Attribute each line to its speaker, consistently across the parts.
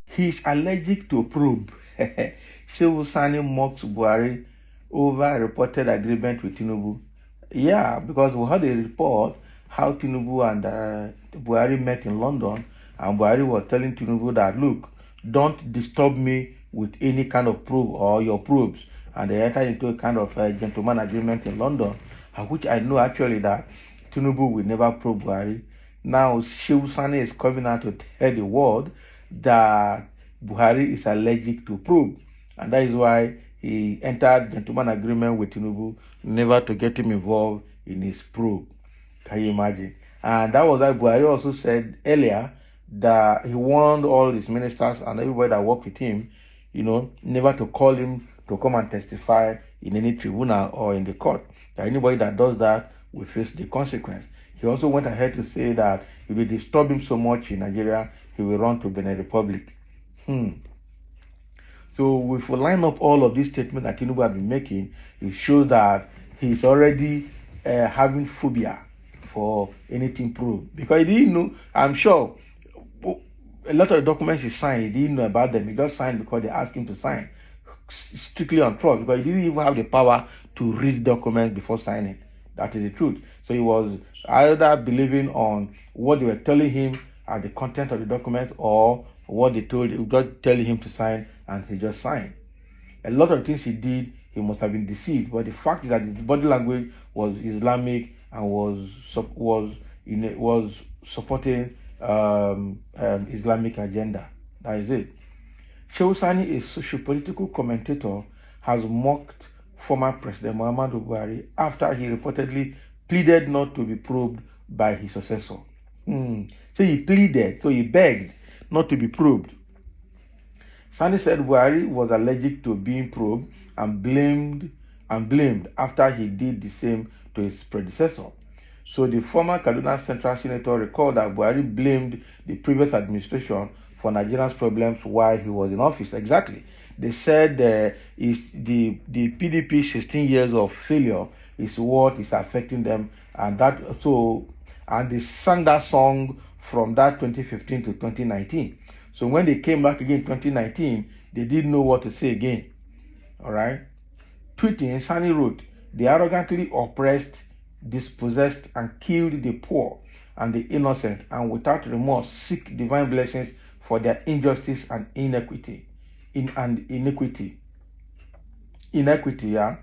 Speaker 1: He's allergic to probe. Sani mocks Buhari over a reported agreement with Tinubu. Yeah, because we heard a report how Tinubu and Buhari met in London, and Buhari was telling Tinubu that, look, don't disturb me with any kind of probe or your probes. And they entered into a kind of gentleman agreement in London, which I know actually that Tinubu will never probe Buhari. Now, Sani is coming out to tell the world that Buhari is allergic to probe, and that is why he entered gentleman agreement with Tinubu never to get him involved in his probe. Can you imagine? And that was why Buhari also said earlier that he warned all his ministers and everybody that worked with him, never to call him to come and testify in any tribunal or in the court. That anybody that does that will face the consequence. He also went ahead to say that if we disturb him so much in Nigeria, he will run to Benin Republic. So if we line up all of these statements that Tinubu has been making, it shows that he's already having phobia for anything proved. Because he didn't know, I'm sure, a lot of the documents he signed, he didn't know about them. He just signed because they asked him to sign. Strictly on trust, because he didn't even have the power to read documents before signing. That is the truth. So he was either believing on what they were telling him as the content of the document, or what they told him, just telling him to sign, and he just signed. A lot of things he did, he must have been deceived. But the fact is that his body language was Islamic and was supporting Islamic agenda. That is it. Sani, a socio-political commentator, has mocked former President Muhammadu Buhari after he reportedly pleaded not to be probed by his successor. So he pleaded, so he begged not to be probed. Sani said Buhari was allergic to being probed and blamed after he did the same to his predecessor. So the former Kaduna Central Senator recalled that Buhari blamed the previous administration for Nigeria's problems while he was in office. Exactly. They said the PDP 16 years of failure is what is affecting them, and they sang that song from that 2015 to 2019. So when they came back again in 2019, they didn't know what to say again. All right. Tweeting, Sani wrote, "They arrogantly oppressed, dispossessed, and killed the poor and the innocent, and without remorse seek divine blessings for their injustice and inequity." Yeah.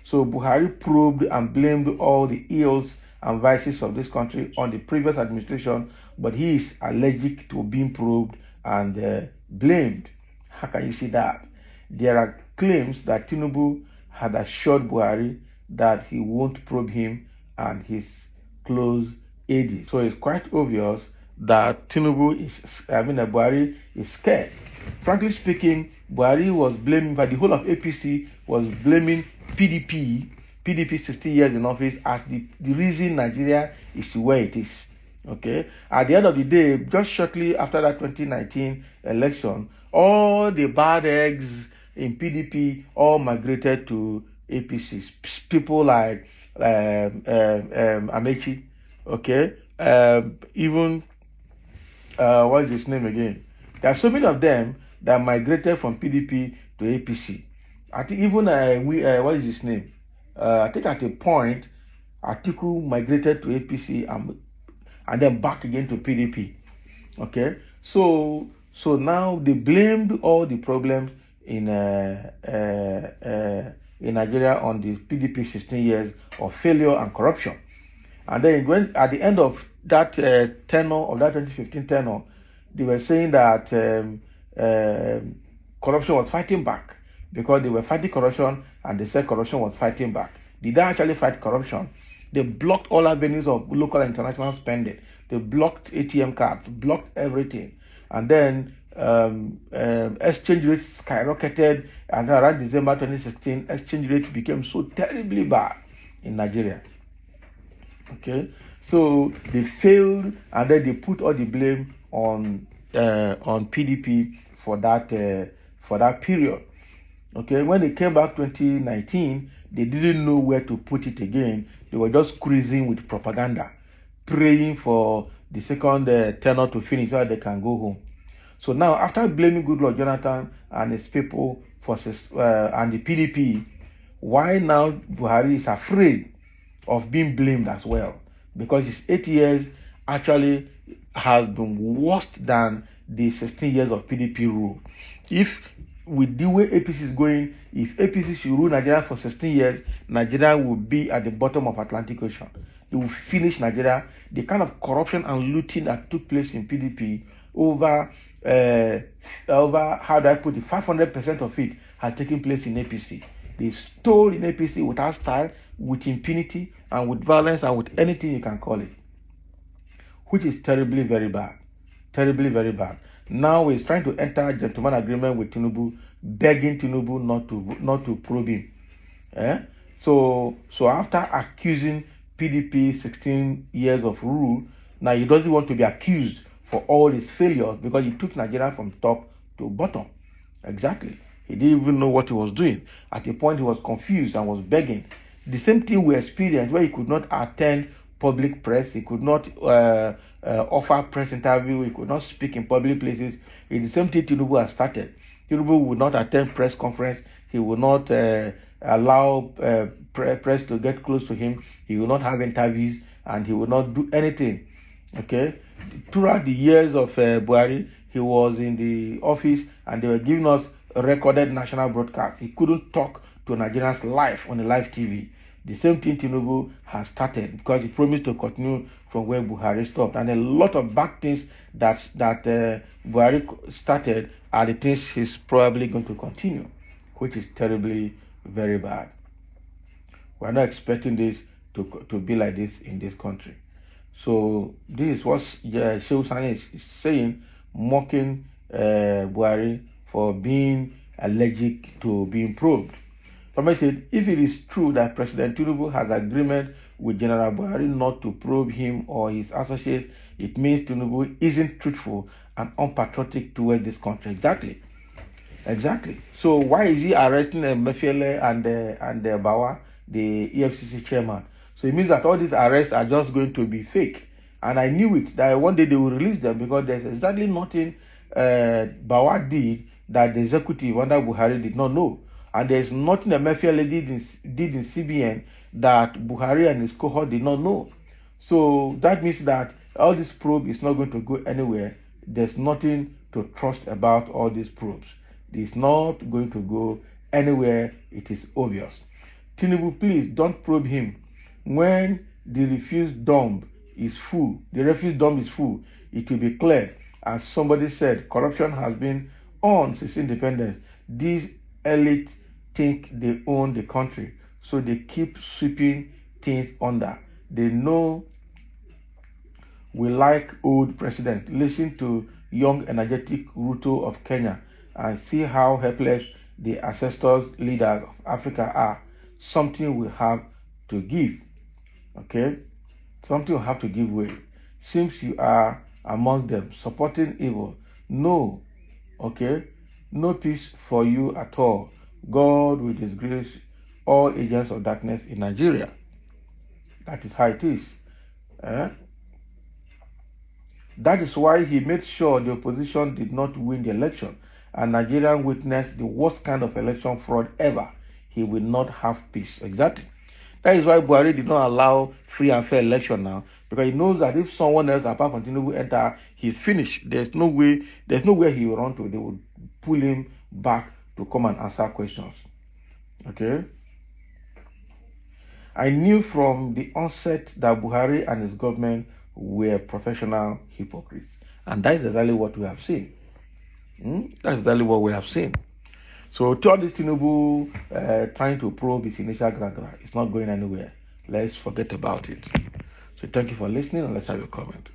Speaker 1: So Buhari probed and blamed all the ills and vices of this country on the previous administration, but he is allergic to being probed and blamed. How can you see that? There are claims that Tinubu had assured Buhari that he won't probe him and his close aides. So it's quite obvious that Buhari is scared. Frankly speaking, Buhari was blaming, but the whole of APC was blaming PDP 16 years in office as the reason Nigeria is where it is. Okay. At the end of the day, just shortly after that 2019 election, all the bad eggs in PDP all migrated to APC. People like Amechi, okay, even what is his name again? There are so many of them that migrated from PDP to APC. I think even what is his name? I think at a point, Atiku migrated to APC and then back again to PDP. Okay, so now they blamed all the problems in Nigeria on the PDP 16 years of failure and corruption. And then at the end of that tenure, of that 2015 tenure, they were saying that corruption was fighting back, because they were fighting corruption and they said corruption was fighting back. Did they actually fight corruption? They blocked all avenues of local and international spending. They blocked ATM cards, blocked everything. And then exchange rates skyrocketed, and around December 2016, exchange rate became so terribly bad in Nigeria. Okay, so they failed, and then they put all the blame on PDP for that period. Okay, when they came back 2019, they didn't know where to put it again. They were just cruising with propaganda. praying for the second tenure to finish so that they can go home. So now, after blaming Goodluck Jonathan and his people for and the PDP, why now Buhari is afraid of being blamed as well? Because his 8 years actually has been worse than the 16 years of PDP rule. If with the way APC is going, if APC should rule Nigeria for 16 years, Nigeria will be at the bottom of Atlantic Ocean. It will finish Nigeria. The kind of corruption and looting that took place in PDP over how do I put it, 500% of it has taken place in APC. They stole in APC without style, with impunity, and with violence, and with anything you can call it, which is terribly very bad. Terribly very bad. Now he's trying to enter a gentleman agreement with Tinubu, begging Tinubu not to probe him. So after accusing PDP 16 years of rule, now he doesn't want to be accused for all his failures because he took Nigeria from top to bottom. Exactly. He didn't even know what he was doing. At a point, he was confused and was begging. The same thing we experienced where he could not attend public press, he could not offer press interview, he could not speak in public places. It's the same thing Tinubu has started. Tinubu would not attend press conference. He would not allow press to get close to him. He will not have interviews, and he will not do anything. Okay, throughout the years of Buhari, he was in the office and they were giving us recorded national broadcasts. He couldn't talk to Nigerians live on the live TV. The same thing Tinubu has started because he promised to continue from where Buhari stopped. And a lot of bad things that Buhari started are the things he's probably going to continue, which is terribly very bad. We're not expecting this to be like this in this country. So this is what Sani is saying, mocking Buhari for being allergic to being probed. Somebody said, if it is true that President Tinubu has agreement with General Buhari not to probe him or his associates, it means Tinubu isn't truthful and unpatriotic towards this country. Exactly. So why is he arresting Emefiele and Bawa, the EFCC chairman? So it means that all these arrests are just going to be fake. And I knew it, that one day they will release them because there's exactly nothing Bawa did that the executive under Buhari did not know. And there's nothing Emefiele did in CBN that Buhari and his cohort did not know. So that means that all this probe is not going to go anywhere. There's nothing to trust about all these probes. It's not going to go anywhere. It is obvious. Tinubu, please don't probe him. When the refuse dump is full, it will be clear. As somebody said, corruption has been on since independence. These elites think they own the country, so they keep sweeping things under. They know we like old presidents. Listen to young, energetic Ruto of Kenya and see how helpless the ancestors leaders of Africa are. Something we have to give. Okay? Something will have to give way. Seems you are among them, supporting evil. No. Okay? No peace for you at all. God will disgrace all agents of darkness in Nigeria. That is how it is. That is why he made sure the opposition did not win the election, and Nigeria witnessed the worst kind of election fraud ever. He will not have peace. Exactly. That is why Buhari did not allow free and fair election now, because he knows that if someone else apart from Tinubu enter, he's finished. There's nowhere he will run to. They will pull him back to come and answer questions. Okay? I knew from the onset that Buhari and his government were professional hypocrites. And that is exactly what we have seen. That's exactly what we have seen. So to all this Tinubu trying to probe his initial gragra, it's not going anywhere. Let's forget about it. So thank you for listening, and let's have your comment.